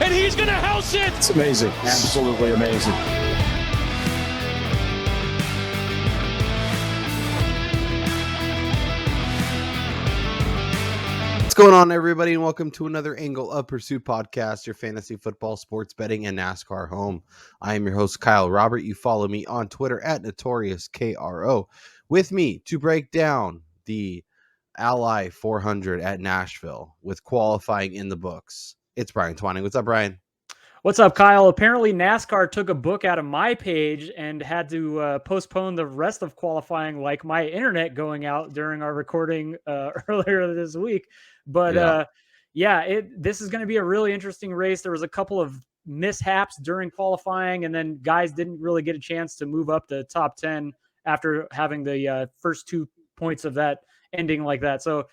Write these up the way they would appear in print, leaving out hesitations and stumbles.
and he's going to house it. It's amazing. Absolutely amazing. What's going on, everybody, and welcome to another Angle of Pursuit podcast, your fantasy football, sports betting, and NASCAR home. I am your host, Kyle Robert. You follow me on Twitter at NotoriousKRO. With me to break down the Ally 400 at Nashville with qualifying in the books, it's Brian Twining. What's up, Brian? What's up, Kyle? Apparently, NASCAR took a book out of my page and had to postpone the rest of qualifying, like my internet going out during our recording earlier this week. But this is going to be a really interesting race. There was a couple of mishaps during qualifying, and then guys didn't really get a chance to move up the top 10 after having the first 2 points of that ending like that. So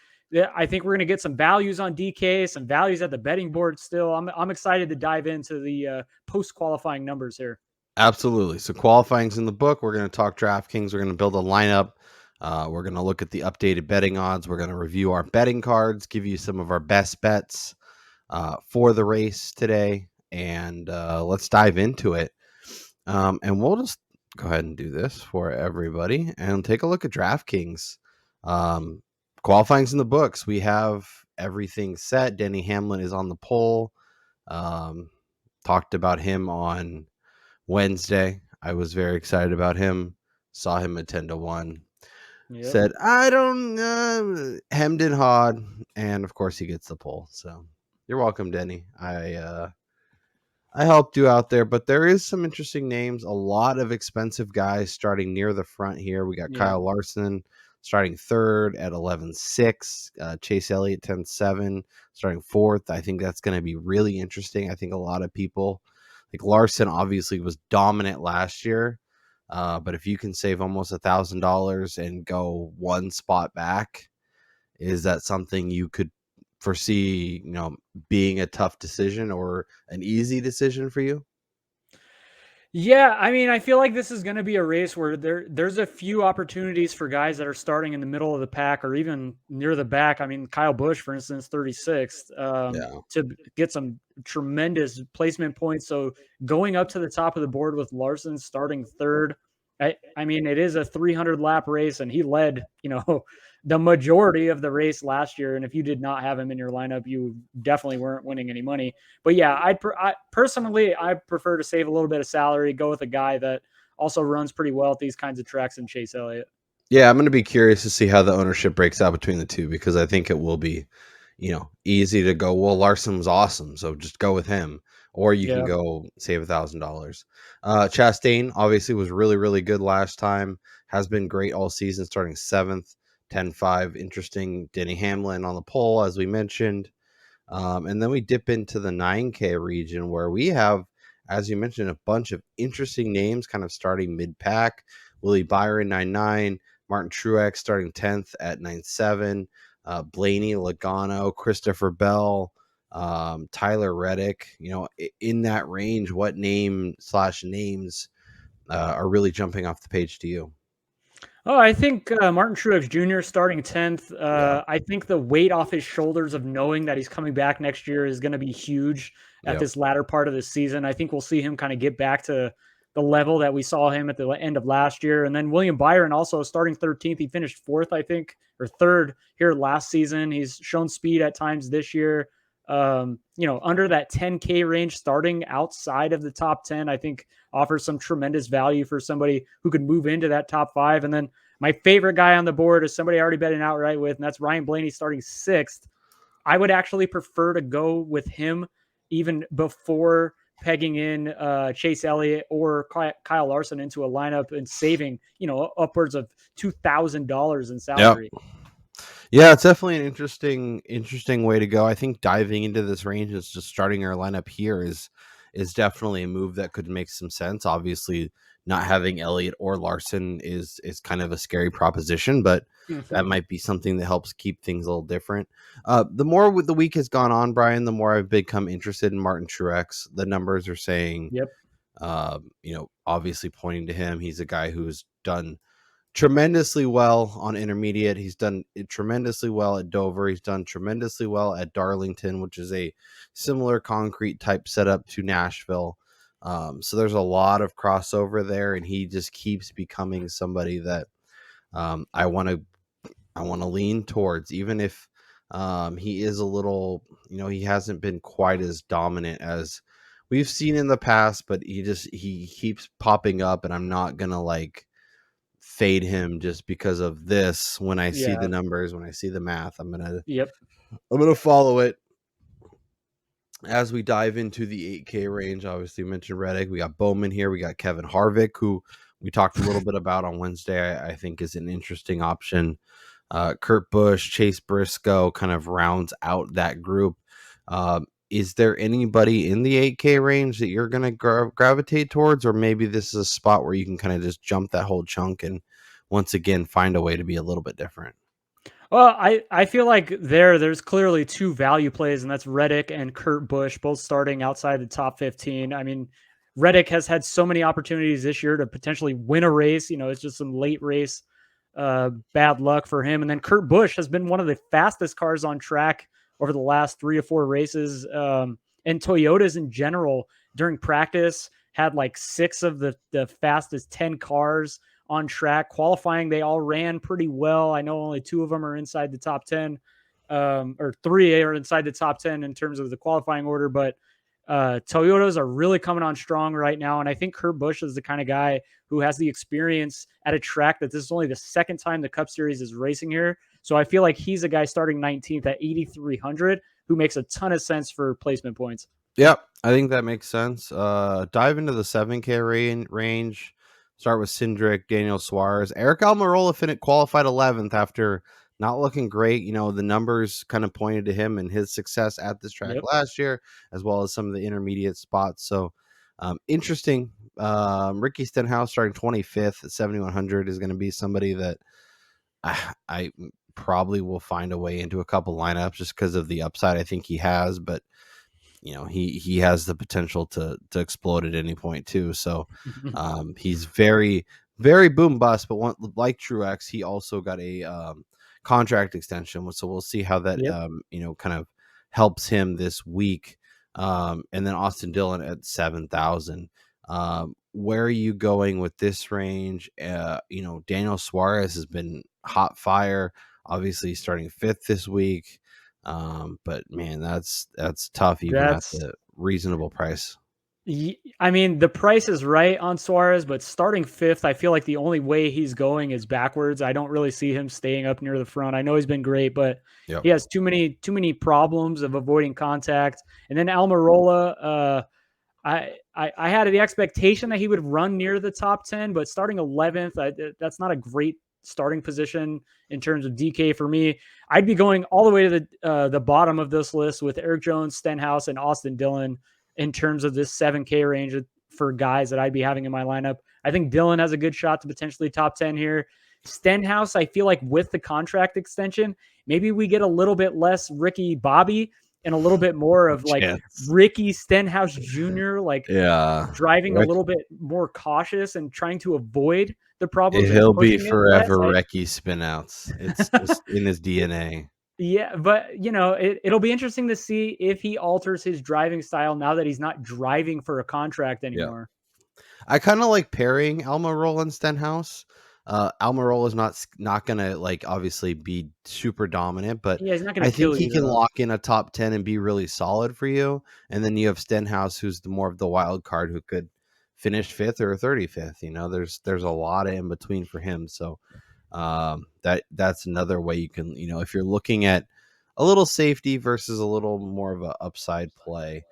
I think we're going to get some values on DK, some values at the betting board still. I'm excited to dive into the post-qualifying numbers here. Absolutely. So qualifying's in the book. We're going to talk DraftKings. We're going to build a lineup. We're going to look at the updated betting odds. We're going to review our betting cards, give you some of our best bets for the race today. And let's dive into it. And we'll just go ahead and do this for everybody and take a look at DraftKings. Qualifying's in the books. We have everything set. Denny Hamlin is on the pole. Talked about him on Wednesday. I was very excited about him. Saw him at 10-1. Yep. Said, I don't hemmed and hawed. And of course he gets the pole. So you're welcome, Denny. I helped you out there, but there is some interesting names. A lot of expensive guys starting near the front here. We got Kyle Larson starting third at 11.6. Chase Elliott 10.7, starting fourth. I think that's going to be really interesting. I think a lot of people, like Larson, obviously was dominant last year. But if you can save almost $1,000 and go one spot back, is that something you could foresee, being a tough decision or an easy decision for you? Yeah, I mean, I feel like this is going to be a race where there's a few opportunities for guys that are starting in the middle of the pack or even near the back. I mean, Kyle Busch, for instance, 36th, to get some tremendous placement points. So going up to the top of the board with Larson starting third, I mean, it is a 300 lap race, and he led, the majority of the race last year. And if you did not have him in your lineup, you definitely weren't winning any money. But yeah, I personally prefer to save a little bit of salary, go with a guy that also runs pretty well at these kinds of tracks than Chase Elliott. Yeah, I'm going to be curious to see how the ownership breaks out between the two, because I think it will be, easy to go, well, Larson was awesome, so just go with him. Or you can go save $1,000. Chastain obviously was really, really good last time. Has been great all season, starting 7th, 10.5. Interesting. Denny Hamlin on the pole, as we mentioned. And then we dip into the 9K region where we have, as you mentioned, a bunch of interesting names kind of starting mid-pack. Willie Byron, 9.9. Martin Truex starting 10th at 9.7. Blaney, Logano, Christopher Bell, Tyler Reddick, in that range. What names are really jumping off the page to you? Oh, I think Martin Truex Jr. starting 10th. I think the weight off his shoulders of knowing that he's coming back next year is going to be huge at this latter part of the season. I think we'll see him kind of get back to the level that we saw him at the end of last year. And then William Byron also starting 13th. He finished 4th, I think, or 3rd here last season. He's shown speed at times this year. Under that 10K range, starting outside of the top 10, I think offers some tremendous value for somebody who could move into that top 5. And then my favorite guy on the board is somebody I already betting outright with, and that's Ryan Blaney starting 6th. I would actually prefer to go with him even before pegging in Chase Elliott or Kyle Larson into a lineup and saving, upwards of $2,000 in salary. Yep. Yeah, it's definitely an interesting way to go. I think diving into this range is just starting our lineup here is definitely a move that could make some sense. Obviously, not having Elliott or Larson is kind of a scary proposition, but that might be something that helps keep things a little different. The more the week has gone on, Brian, the more I've become interested in Martin Truex. The numbers are saying, obviously pointing to him. He's a guy who's done tremendously well on intermediate. He's done tremendously well at Dover. He's done tremendously well at Darlington, which is a similar concrete type setup to Nashville. So there's a lot of crossover there, and he just keeps becoming somebody that I want to lean towards, even if he is a little, he hasn't been quite as dominant as we've seen in the past, but he keeps popping up, and I'm not gonna like fade him just because of this. When I see the numbers, when I see the math, I'm gonna follow it. As we dive into the 8K range, obviously we mentioned Reddick. We got Bowman here. We got Kevin Harvick, who we talked a little bit about on Wednesday. I think is an interesting option. Kurt Busch, Chase Briscoe kind of rounds out that group. Is there anybody in the 8K range that you're going to gravitate towards, or maybe this is a spot where you can kind of just jump that whole chunk and once again find a way to be a little bit different? Well, I feel like there's clearly two value plays, and that's Reddick and Kurt Busch, both starting outside the top 15. I mean, Reddick has had so many opportunities this year to potentially win a race. It's just some late race bad luck for him. And then Kurt Busch has been one of the fastest cars on track over the last 3 or 4 races. And Toyotas in general during practice had like 6 of the fastest 10 cars on track. Qualifying, they all ran pretty well. I know only 2 of them are inside the top 10, or 3 are inside the top 10 in terms of the qualifying order. But Toyotas are really coming on strong right now. And I think Kurt Busch is the kind of guy who has the experience at a track that this is only the second time the Cup Series is racing here. So I feel like he's a guy starting 19th at 8,300 who makes a ton of sense for placement points. Yep, I think that makes sense. Dive into the 7K range. Start with Cindric, Daniel Suarez. Eric Almirola qualified 11th after not looking great. The numbers kind of pointed to him and his success at this track last year, as well as some of the intermediate spots. So interesting. Ricky Stenhouse starting 25th at 7,100 is going to be somebody that I probably will find a way into a couple lineups just because of the upside I think he has. But he has the potential to explode at any point too. So he's very, very boom bust, but like Truex, he also got a contract extension. So we'll see how that, kind of helps him this week. And then Austin Dillon at 7,000. Where are you going with this range? Daniel Suarez has been hot fire, obviously starting 5th this week. But man, that's tough even at the reasonable price. I mean, the price is right on Suarez, but starting 5th, I feel like the only way he's going is backwards. I don't really see him staying up near the front. I know he's been great, but he has too many problems of avoiding contact. And then Almirola, I had the expectation that he would run near the top 10, but starting 11th, that's not a great starting position in terms of DK for me. I'd be going all the way to the bottom of this list with Eric Jones, Stenhouse, and Austin Dillon in terms of this 7K range for guys that I'd be having in my lineup. I think Dillon has a good shot to potentially top 10 here. Stenhouse, I feel like with the contract extension, maybe we get a little bit less Ricky Bobby and a little bit more of like Ricky Stenhouse Jr., driving a little bit more cautious and trying to avoid the problems. He'll be forever Ricky spinouts. It's just in his DNA. Yeah, but it'll be interesting to see if he alters his driving style now that he's not driving for a contract anymore. Yeah. I kind of like pairing Almirola and Stenhouse. Almirola is not gonna obviously be super dominant, but he's not gonna I think he can lock in a top 10 and be really solid for you. And then you have Stenhouse, who's more of the wild card, who could finish 5th or 35th. There's a lot of in between for him. So that's another way you can, if you're looking at a little safety versus a little more of an upside play.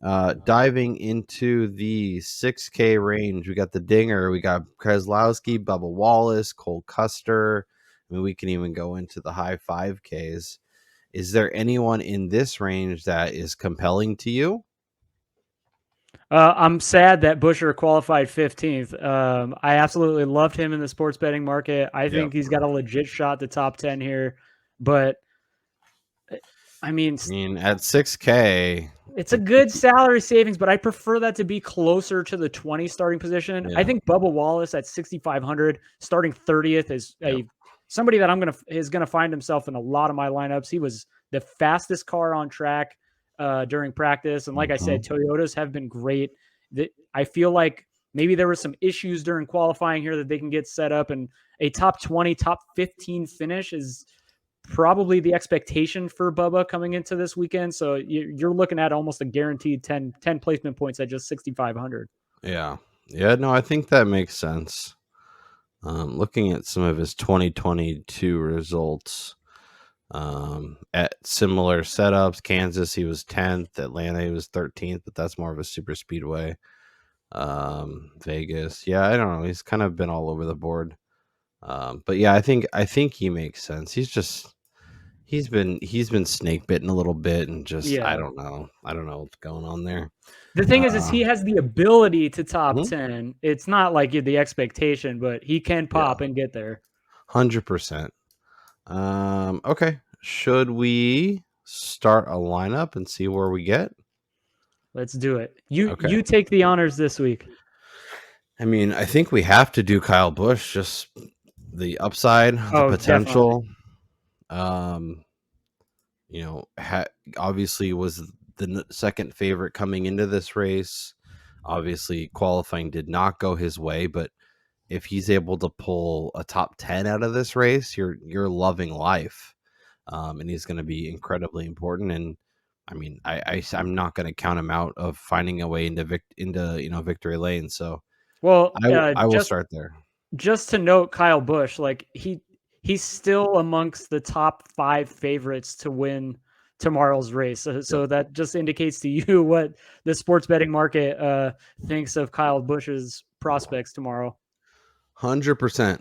Diving into the 6K range, we got the Dinger, we got Keselowski, Bubba Wallace, Cole Custer. I mean, we can even go into the high 5Ks. Is there anyone in this range that is compelling to you? I'm sad that Buescher qualified 15th. I absolutely loved him in the sports betting market. I think he's got a legit shot to top 10 here, but I mean, at $6K, it's a good salary savings, but I prefer that to be closer to the 20 starting position. Yeah. I think Bubba Wallace at 6,500 starting 30th is somebody that is gonna find himself in a lot of my lineups. He was the fastest car on track during practice, and like I said, Toyotas have been great. I feel like maybe there were some issues during qualifying here that they can get set up, and a top 20, top 15 finish is probably the expectation for Bubba coming into this weekend. So you're looking at almost a guaranteed 10 placement points at just 6,500. Yeah. No, I think that makes sense. Looking at some of his 2022 results, at similar setups, Kansas, he was 10th, Atlanta, he was 13th, but that's more of a super speedway. Vegas. Yeah, I don't know. He's kind of been all over the board. But yeah, I think he makes sense. He's been snake bitten a little bit, and just I don't know what's going on there. The thing is he has the ability to top 10. It's not like the expectation, but he can pop and get there. 100%. Okay. Should we start a lineup and see where we get? Let's do it. You take the honors this week. I mean, I think we have to do Kyle Busch, just the upside, the potential. Definitely. Obviously was the second favorite coming into this race. Obviously, qualifying did not go his way, but if he's able to pull a top 10 out of this race, you're loving life. And he's going to be incredibly important. And I mean, I'm not going to count him out of finding a way into victory lane. So, I will start there. Just to note, Kyle Busch, like he's still amongst the top 5 favorites to win tomorrow's race. So that just indicates to you what the sports betting market thinks of Kyle Busch's prospects tomorrow. 100%.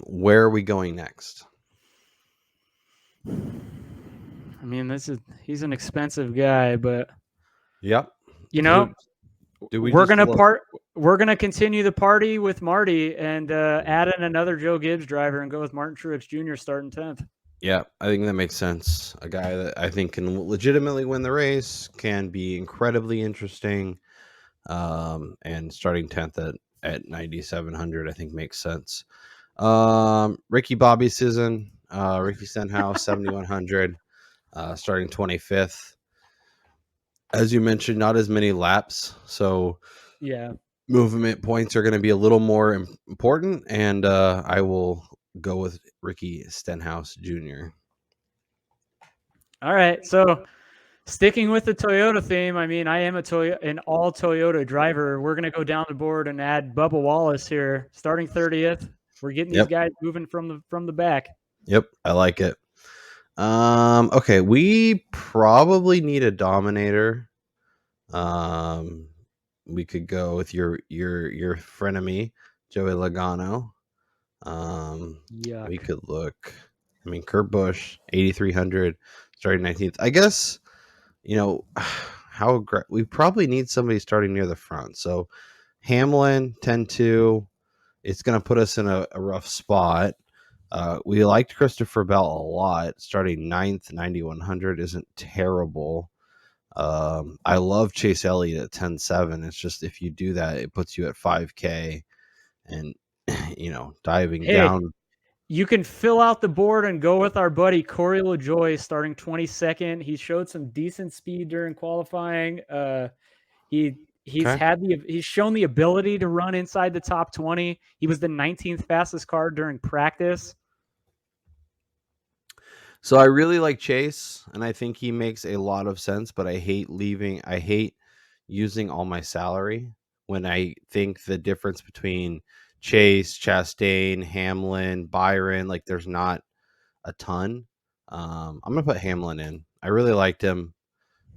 Where are we going next? I mean, he's an expensive guy, but yep. We're gonna continue the party with Marty and add in another Joe Gibbs driver and go with Martin Truex Jr. starting 10th. Yeah, I think that makes sense. A guy that I think can legitimately win the race, can be incredibly interesting, and starting 10th at 9,700, I think makes sense. Ricky Bobby season, Ricky Stenhouse 7,100, starting 25th. As you mentioned, not as many laps, so movement points are going to be a little more important, and I will go with Ricky Stenhouse Jr. All right, so sticking with the Toyota theme, I mean, I am an all Toyota driver. We're going to go down the board and add Bubba Wallace here, starting 30th. We're getting these guys moving from the back. Yep, I like it. Okay, we probably need a dominator. We could go with your frenemy, Joey Logano. We could look. I mean, Kurt Busch, 8,300, starting 19th. I guess, we probably need somebody starting near the front. So Hamlin, 10-2. It's going to put us in a rough spot. We liked Christopher Bell a lot. Starting 9th, 9,100 isn't terrible. I love Chase Elliott at 10-7. It's just if you do that, it puts you at 5K, and diving down. You can fill out the board and go with our buddy Corey LaJoie, starting 22nd. He showed some decent speed during qualifying. He's shown the ability to run inside the top 20. He was the 19th fastest car during practice. So I really like Chase, and I think he makes a lot of sense, but I hate using all my salary when I think the difference between Chase, Chastain, Hamlin, Byron, like there's not a ton. I'm going to put Hamlin in. I really liked him.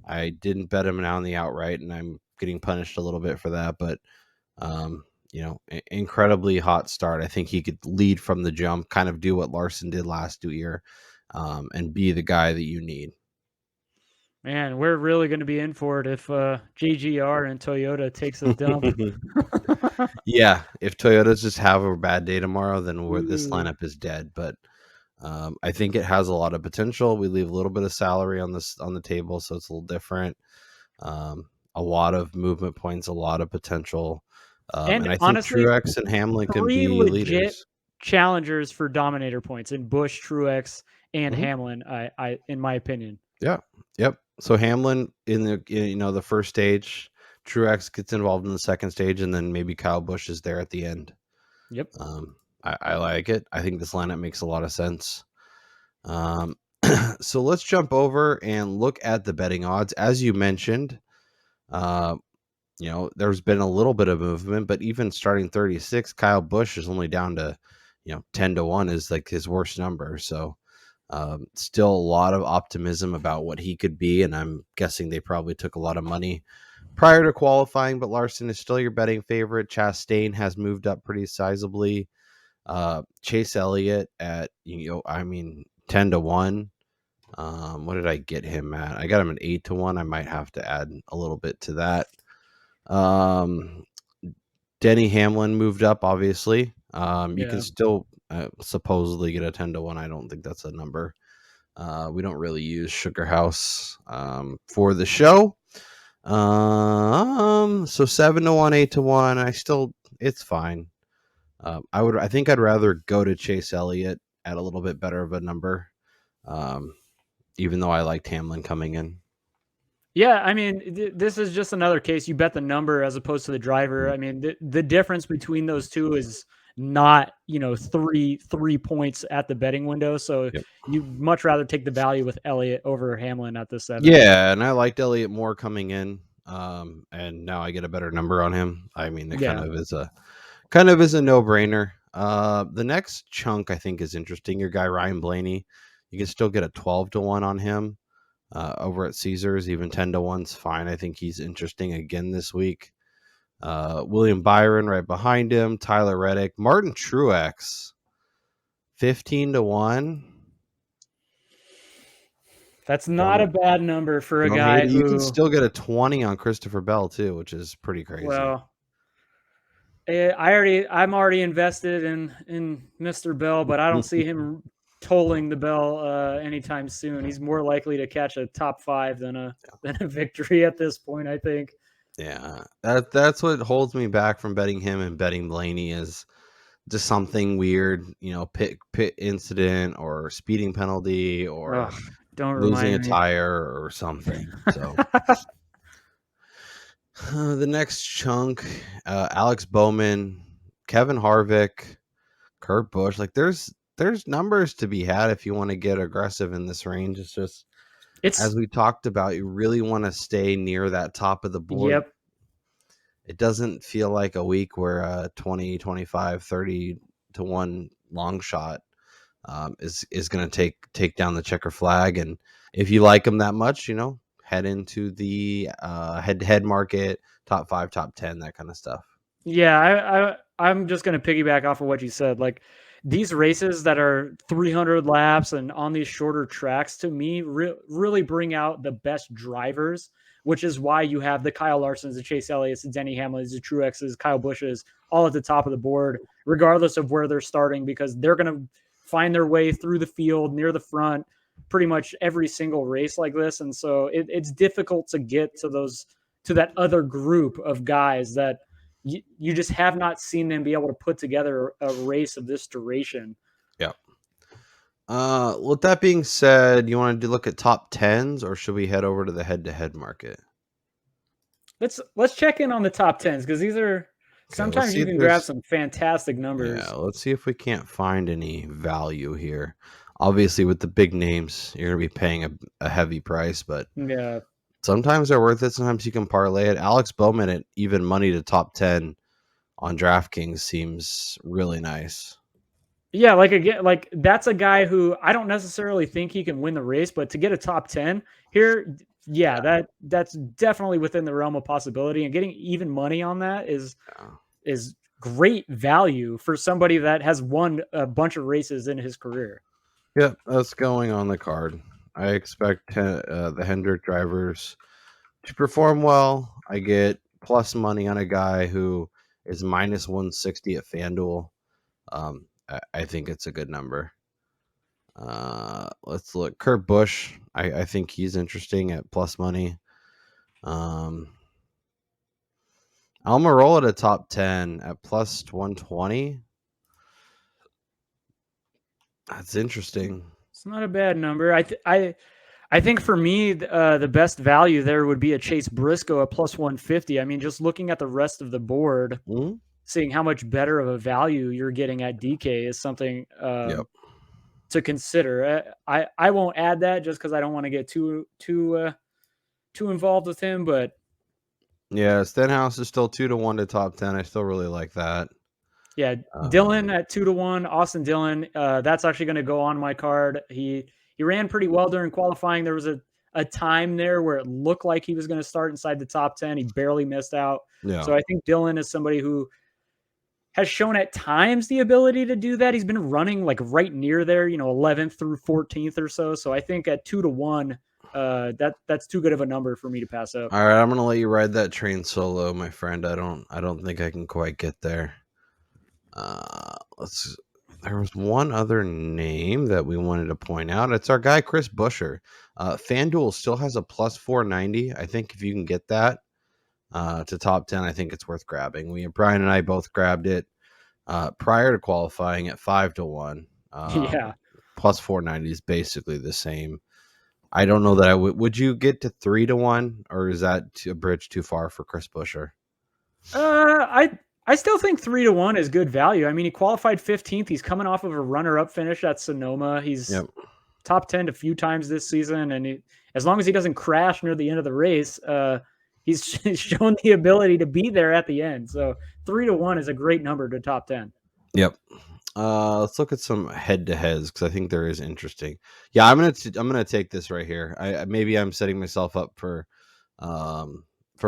I didn't bet him now on the outright, and I'm getting punished a little bit for that, but incredibly hot start. I think he could lead from the jump, kind of do what Larson did last year, and be the guy that you need. Man, we're really going to be in for it if JGR and Toyota takes a dump. Yeah, if Toyotas just have a bad day tomorrow, then this lineup is dead. But I think it has a lot of potential. We leave a little bit of salary on the table, so it's a little different. A lot of movement points, a lot of potential. And And I think honestly, Truex and Hamlin can 3 be legit leaders. challengers for Dominator points in Busch, Truex, and Mhm. Hamlin, I in my opinion. Yeah. Yep. So Hamlin in the first stage, Truex gets involved in the second stage, and then maybe Kyle Busch is there at the end. Yep. I like it. I think this lineup makes a lot of sense. So let's jump over and look at the betting odds. As you mentioned, uh, there's been a little bit of movement, but even starting 36, Kyle Busch is only down to, 10-1 is like his worst number. So still a lot of optimism about what he could be. And I'm guessing they probably took a lot of money prior to qualifying, but Larson is still your betting favorite. Chastain has moved up pretty sizably. Chase Elliott at, 10-1. What did I get him at? I got him at 8-1. I might have to add a little bit to that. Denny Hamlin moved up, obviously. You can Yeah. still supposedly get a 10-1. I don't think that's a number. We don't really use Sugar House for the show. So 7-1, 8-1. It's fine. I think I'd rather go to Chase Elliott at a little bit better of a number. Even though I liked Hamlin coming in. Yeah, I mean, this is just another case. You bet the number as opposed to the driver. I mean, the difference between those two is not, three points at the betting window. So Yep. you'd much rather take the value with Elliott over Hamlin at the 7. Yeah, and I liked Elliott more coming in. And now I get a better number on him. I mean, it Yeah. kind of is a no-brainer. The next chunk I think is interesting. Your guy Ryan Blaney, you can still get a 12-1 on him over at Caesars. Even 10-1's fine. I think he's interesting again this week. William Byron right behind him. Tyler Reddick, Martin Truex, 15-1. That's not a bad number for a Don't hate guy it. You can who, still get a 20 on Christopher Bell too, which is pretty crazy. well, I'm already invested in Mr. Bell, but I don't see him tolling the bell anytime soon. He's more likely to catch a top 5 than a victory at this point, I think. Yeah, that's what holds me back from betting him and betting Blaney is just something weird, pit incident or speeding penalty or Ugh, don't losing a remind me. tire or something. So the next chunk, Alex Bowman, Kevin Harvick, Kurt Busch, like there's numbers to be had if you want to get aggressive in this range. It's just as we talked about, you really want to stay near that top of the board. Yep. It doesn't feel like a week where a 20, 25, 30-1 long shot is going to take down the checker flag. And if you like them that much, head into the head-to-head market, top 5, top 10, that kind of stuff. Yeah, I'm just going to piggyback off of what you said. Like these races that are 300 laps and on these shorter tracks, to me, really bring out the best drivers, which is why you have the Kyle Larsons, the Chase Elliott's, the Denny Hamlins, the Truex's, Kyle Busch's, all at the top of the board, regardless of where they're starting, because they're going to find their way through the field near the front pretty much every single race like this. And so it's difficult to get to that other group of guys that you just have not seen them be able to put together a race of this duration. Yeah. With that being said, you want to look at top 10s or should we head over to the head-to-head market? Let's check in on the top 10s because these are sometimes you can grab some fantastic numbers. Yeah, let's see if we can't find any value here. Obviously, with the big names, you're going to be paying a heavy price, but yeah, sometimes they're worth it. Sometimes you can parlay it. Alex Bowman at even money to top 10 on DraftKings seems really nice. Yeah, like that's a guy who I don't necessarily think he can win the race, but to get a top 10 here, that's definitely within the realm of possibility. And getting even money on that is great value for somebody that has won a bunch of races in his career. Yep, that's going on the card. I expect the Hendrick drivers to perform well. I get plus money on a guy who is minus 160 at FanDuel. I think it's a good number. Let's look. Kurt Busch. I think he's interesting at plus money. Almirola to top 10 at plus 120. That's interesting. It's not a bad number. I think for me, the best value there would be a Chase Briscoe at plus 150. I mean, just looking at the rest of the board, seeing how much better of a value you're getting at DK is something to consider. I won't add that just because I don't want to get too involved with him. But yeah, Stenhouse is still 2-1 to top 10. I still really like that. Yeah, Dillon at 2-1. Austin Dillon, that's actually going to go on my card. He ran pretty well during qualifying. There was a time there where it looked like he was going to start inside the top 10. He barely missed out. Yeah. So I think Dillon is somebody who has shown at times the ability to do that. He's been running like right near there, 11th through 14th or so. So I think at 2-1, that's too good of a number for me to pass up. All right, I'm gonna let you ride that train solo, my friend. I don't think I can quite get there. There was one other name that we wanted to point out. It's our guy Chris Buescher. FanDuel still has a plus 490. I think if you can get that to top 10, I think it's worth grabbing. Brian and I both grabbed it prior to qualifying at 5-1. Yeah. Plus 490 is basically the same. I don't know that I would. Would you get to 3-1, or is that a bridge too far for Chris Buescher? I still think 3-1 is good value. I mean, he qualified 15th. He's coming off of a runner-up finish at Sonoma. He's top 10 a few times this season, and as long as he doesn't crash near the end of the race, he's shown the ability to be there at the end. So 3-1 is a great number to top 10. Yep. Let's look at some head-to-heads because I think there is interesting. Yeah, I'm gonna take this right here. Maybe I'm setting myself up for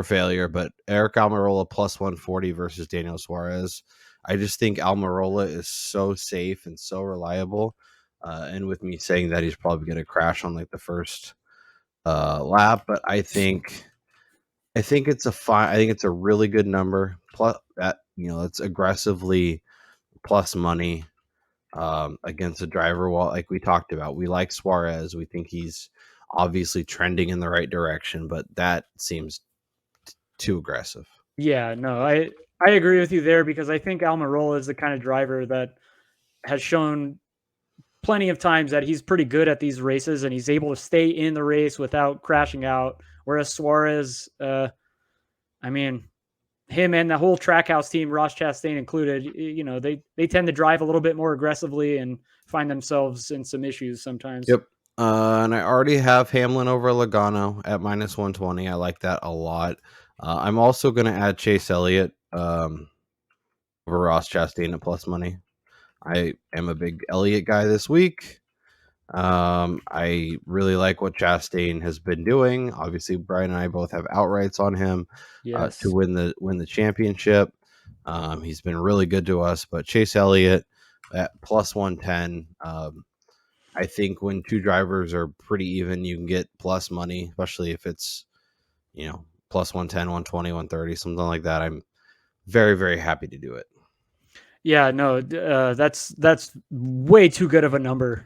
failure, but Eric Almirola plus 140 versus Daniel Suarez. I just think Almirola is so safe and so reliable. And with me saying that, he's probably going to crash on like the first lap, but I think it's a really good number. Plus that, it's aggressively plus money against a driver. Well, like we talked about, we like Suarez. We think he's obviously trending in the right direction, but that seems too aggressive. Yeah, no, I agree with you there because I think Almirola is the kind of driver that has shown plenty of times that he's pretty good at these races and he's able to stay in the race without crashing out. Whereas Suarez, I mean, him and the whole Trackhouse team, Ross Chastain included, they tend to drive a little bit more aggressively and find themselves in some issues sometimes. Yep. And I already have Hamlin over Logano at minus 120. I like that a lot. I'm also going to add Chase Elliott over Ross Chastain at plus money. I am a big Elliott guy this week. I really like what Chastain has been doing. Obviously, Brian and I both have outrights on him to win the championship. He's been really good to us. But Chase Elliott at plus 110. I think when two drivers are pretty even, you can get plus money, especially if it's, plus 110, 120, 130, something like that. I'm very, very happy to do it. Yeah, no, that's way too good of a number,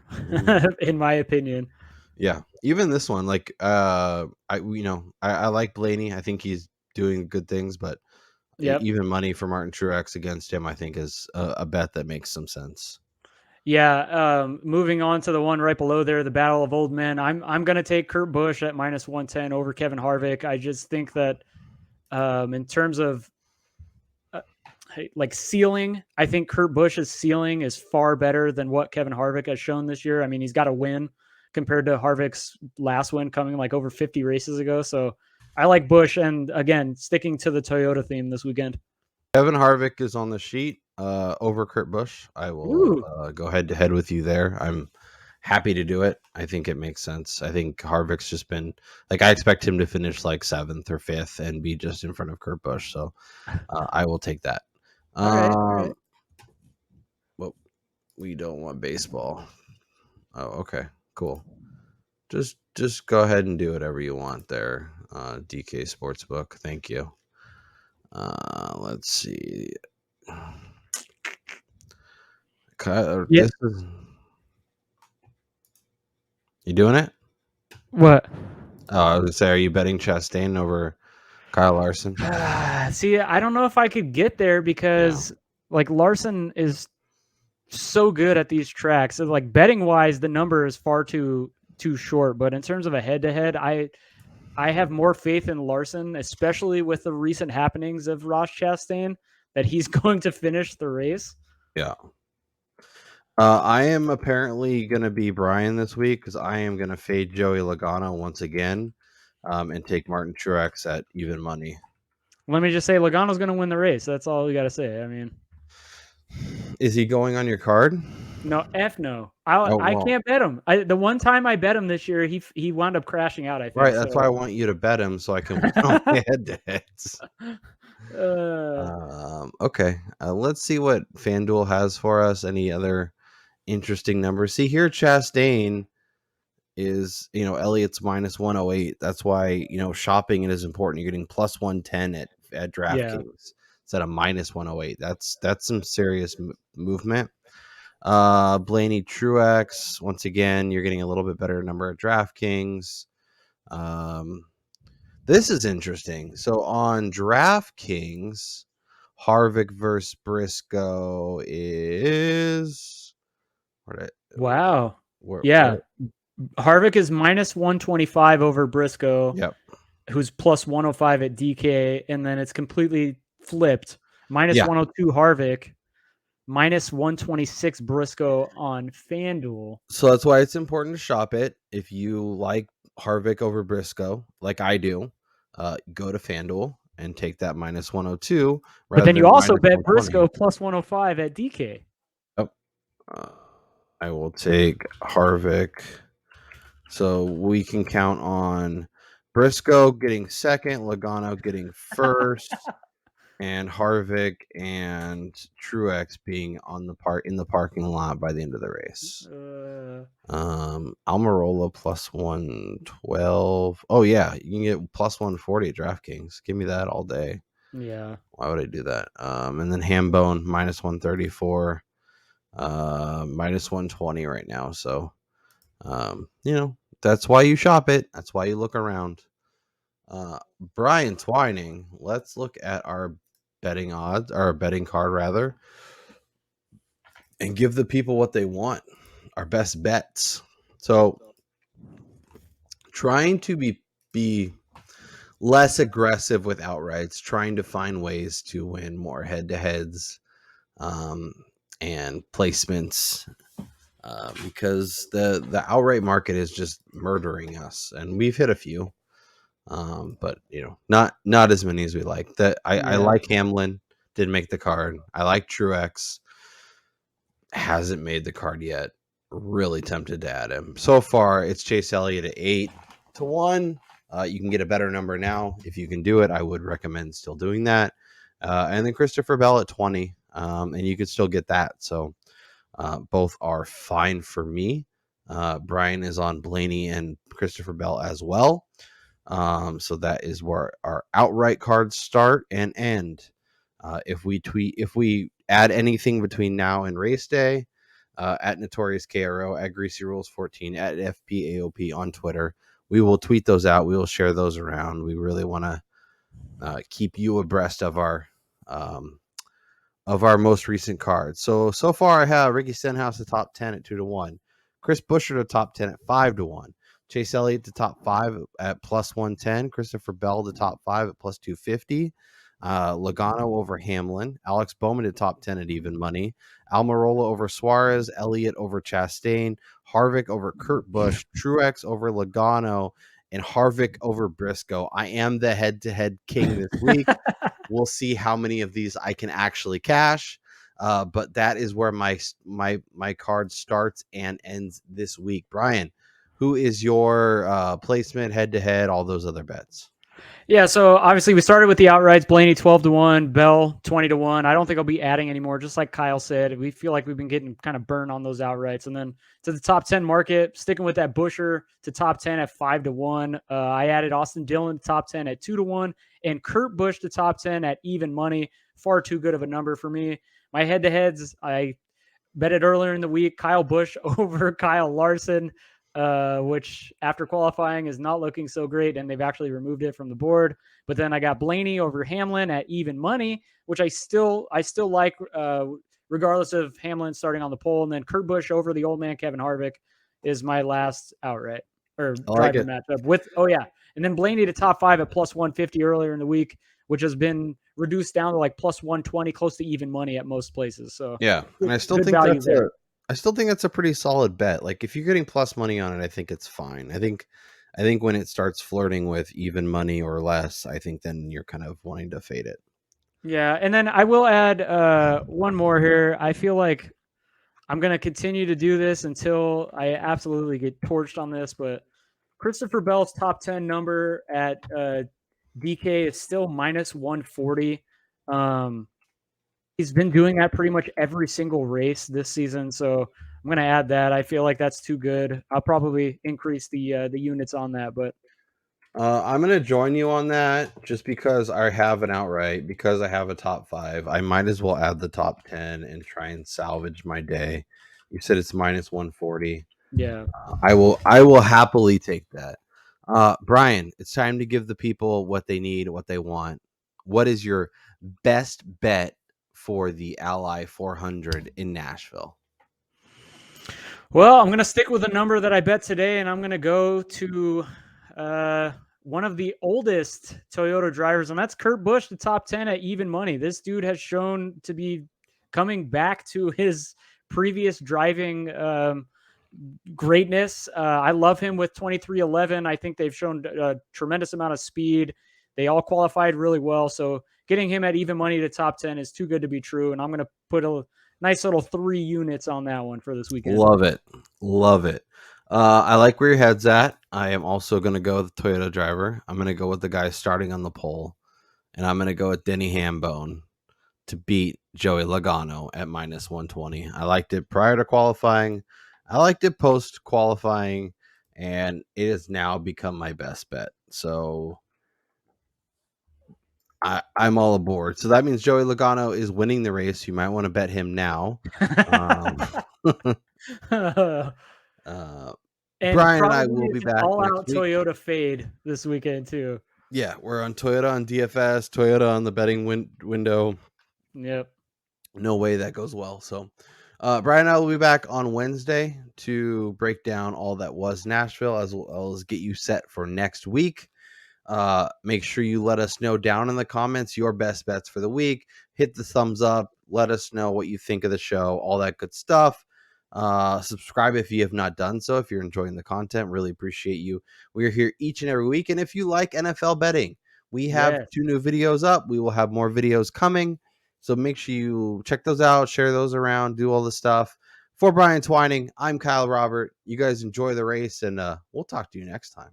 in my opinion. Yeah, even this one, like I like Blaney. I think he's doing good things, but even money for Martin Truex against him, I think is a bet that makes some sense. Yeah, moving on to the one right below there, the Battle of Old Men. I'm going to take Kurt Busch at minus 110 over Kevin Harvick. I just think that in terms of like ceiling, I think Kurt Busch's ceiling is far better than what Kevin Harvick has shown this year. I mean, he's got a win compared to Harvick's last win coming like over 50 races ago. So I like Busch, and again, sticking to the Toyota theme this weekend. Kevin Harvick is on the sheet over Kurt Busch. I will go head to head with you there. I'm happy to do it. I think it makes sense. I think Harvick's just been like, I expect him to finish like 7th or 5th and be just in front of Kurt Busch. So I will take that. All right. Well, we don't want baseball. Oh, okay, cool. Just go ahead and do whatever you want there, DK Sportsbook. Thank you. Let's see. You doing it? What? Oh, I was gonna say, are you betting Chastain over Kyle Larson? See, I don't know if I could get there because like Larson is so good at these tracks. So, like betting wise, the number is far too short. But in terms of a head to head, I have more faith in Larson, especially with the recent happenings of Ross Chastain, that he's going to finish the race. Yeah. I am apparently going to be Brian this week because I am going to fade Joey Logano once again and take Martin Truex at even money. Let me just say, Logano's going to win the race. That's all we got to say. I mean, is he going on your card? No, no. I can't bet him. The one time I bet him this year, he wound up crashing out. I think. Right. That's why I want you to bet him so I can win on my head-to-heads. Okay. Let's see what FanDuel has for us. Any other interesting numbers? See here, Chastain is, Elliott's minus 108. That's why, shopping it is important. You're getting plus 110 at DraftKings instead of minus 108. That's some serious movement. Blaney Truex, once again, you're getting a little bit better number at DraftKings. This is interesting. So on DraftKings, Harvick versus Briscoe is wow. Harvick is minus 125 over Briscoe. Yep. Who's plus 105 at DK, and then it's completely flipped. Minus 102 Harvick, minus 126 Briscoe on FanDuel. So that's why it's important to shop it. If you like Harvick over Briscoe, like I do, go to FanDuel and take that minus 102. But then you also bet Briscoe plus 105 at DK. Oh, I will take Harvick. So we can count on Briscoe getting second, Logano getting first, and Harvick and Truex being in the parking lot by the end of the race. Almirola plus 112. Oh yeah, you can get plus 140 at DraftKings. Give me that all day. Yeah. Why would I do that? And then Hambone minus 134, minus 120 right now. So, that's why you shop it. That's why you look around. Brian Twining, let's look at our betting odds, or betting card rather, and give the people what they want, our best bets. So trying to be less aggressive with outrights, trying to find ways to win more head-to-heads and placements, because the outright market is just murdering us, and we've hit a few. But not as many as we like. I like Hamlin, didn't make the card. I like Truex, hasn't made the card yet. Really tempted to add him. So far, it's Chase Elliott at 8-1. You can get a better number now if you can do it. I would recommend still doing that. And then Christopher Bell at 20, and you could still get that. So both are fine for me. Brian is on Blaney and Christopher Bell as well. So that is where our outright cards start and end. If we add anything between now and race day, at Notorious KRO, at Greasy Rules 14, at FPAOP on Twitter, we will tweet those out. We will share those around. We really want to keep you abreast of our most recent cards. So far I have Ricky Stenhouse the top 10 at 2-1, Chris Buescher the top 10 at 5-1. Chase Elliott to top 5 at plus 110. Christopher Bell to top 5 at plus 250. Logano over Hamlin. Alex Bowman to top 10 at even money. Almirola over Suarez. Elliott over Chastain. Harvick over Kurt Busch. Truex over Logano. And Harvick over Briscoe. I am the head-to-head king this week. We'll see how many of these I can actually cash. But that is where my card starts and ends this week. Brian, who is your placement, head-to-head, all those other bets? Yeah, so obviously we started with the outrights. Blaney 12-1, Bell 20-1. I don't think I'll be adding anymore. Just like Kyle said, we feel like we've been getting kind of burned on those outrights. And then to the top 10 market, sticking with that Buescher to top 10 at 5-1. I added Austin Dillon to top 10 at 2-1, and Kurt Busch to top 10 at even money. Far too good of a number for me. My head-to-heads, I bet it earlier in the week. Kyle Busch over Kyle Larson. which after qualifying is not looking so great, and they've actually removed it from the board. But then I got Blaney over Hamlin at even money, which I still like, regardless of Hamlin starting on the pole. And then Kurt Busch over the old man Kevin Harvick is my last outright or driver matchup with. Oh yeah, and then Blaney to top 5 at plus 150 earlier in the week, which has been reduced down to like plus 120, close to even money at most places. So yeah, and I still think that's a pretty solid bet. Like if you're getting plus money on it, I think it's fine. I think when it starts flirting with even money or less, I think then you're kind of wanting to fade it. Yeah, and then I will add one more here. I feel like I'm going to continue to do this until I absolutely get torched on this, but Christopher Bell's top 10 number at DK is still minus 140. He's been doing that pretty much every single race this season, so I'm going to add that. I feel like that's too good. I'll probably increase the units on that, but I'm going to join you on that just because I have an outright, because I have a top 5. I might as well add the top 10 and try and salvage my day. You said it's minus 140. Yeah. I will happily take that. Brian, it's time to give the people what they need, what they want. What is your best bet for the Ally 400 in Nashville? Well, I'm going to stick with a number that I bet today, and I'm going to go to one of the oldest Toyota drivers, and that's Kurt Busch, the top 10 at even money. This dude has shown to be coming back to his previous driving greatness. I love him with 2311. I think they've shown a tremendous amount of speed. They all qualified really well, so getting him at even money to top 10 is too good to be true, and I'm going to put a nice little 3 units on that one for this weekend. Love it. I like where your head's at. I am also going to go with the Toyota driver. I'm going to go with the guy starting on the pole, and I'm going to go with Denny Hambone to beat Joey Logano at minus 120. I liked it prior to qualifying. I liked it post qualifying, and it has now become my best bet. So I'm all aboard. So that means Joey Logano is winning the race. You might want to bet him now. And Brian and I will be back all next out week. Toyota fade this weekend too. Yeah, we're on Toyota on DFS, Toyota on the betting window. Yep. No way that goes well. So Brian and I will be back on Wednesday to break down all that was Nashville, as well as get you set for next week. Make sure you let us know down in the comments your best bets for the week. Hit the thumbs up. Let us know what you think of the show, all that good stuff. Subscribe if you have not done so. If you're enjoying the content, really appreciate you. We're here each and every week. And if you like NFL betting, we have 2 new videos up. We will have more videos coming. So make sure you check those out, share those around, do all the stuff. For Brian Twining, I'm Kyle Robert. You guys enjoy the race, and we'll talk to you next time.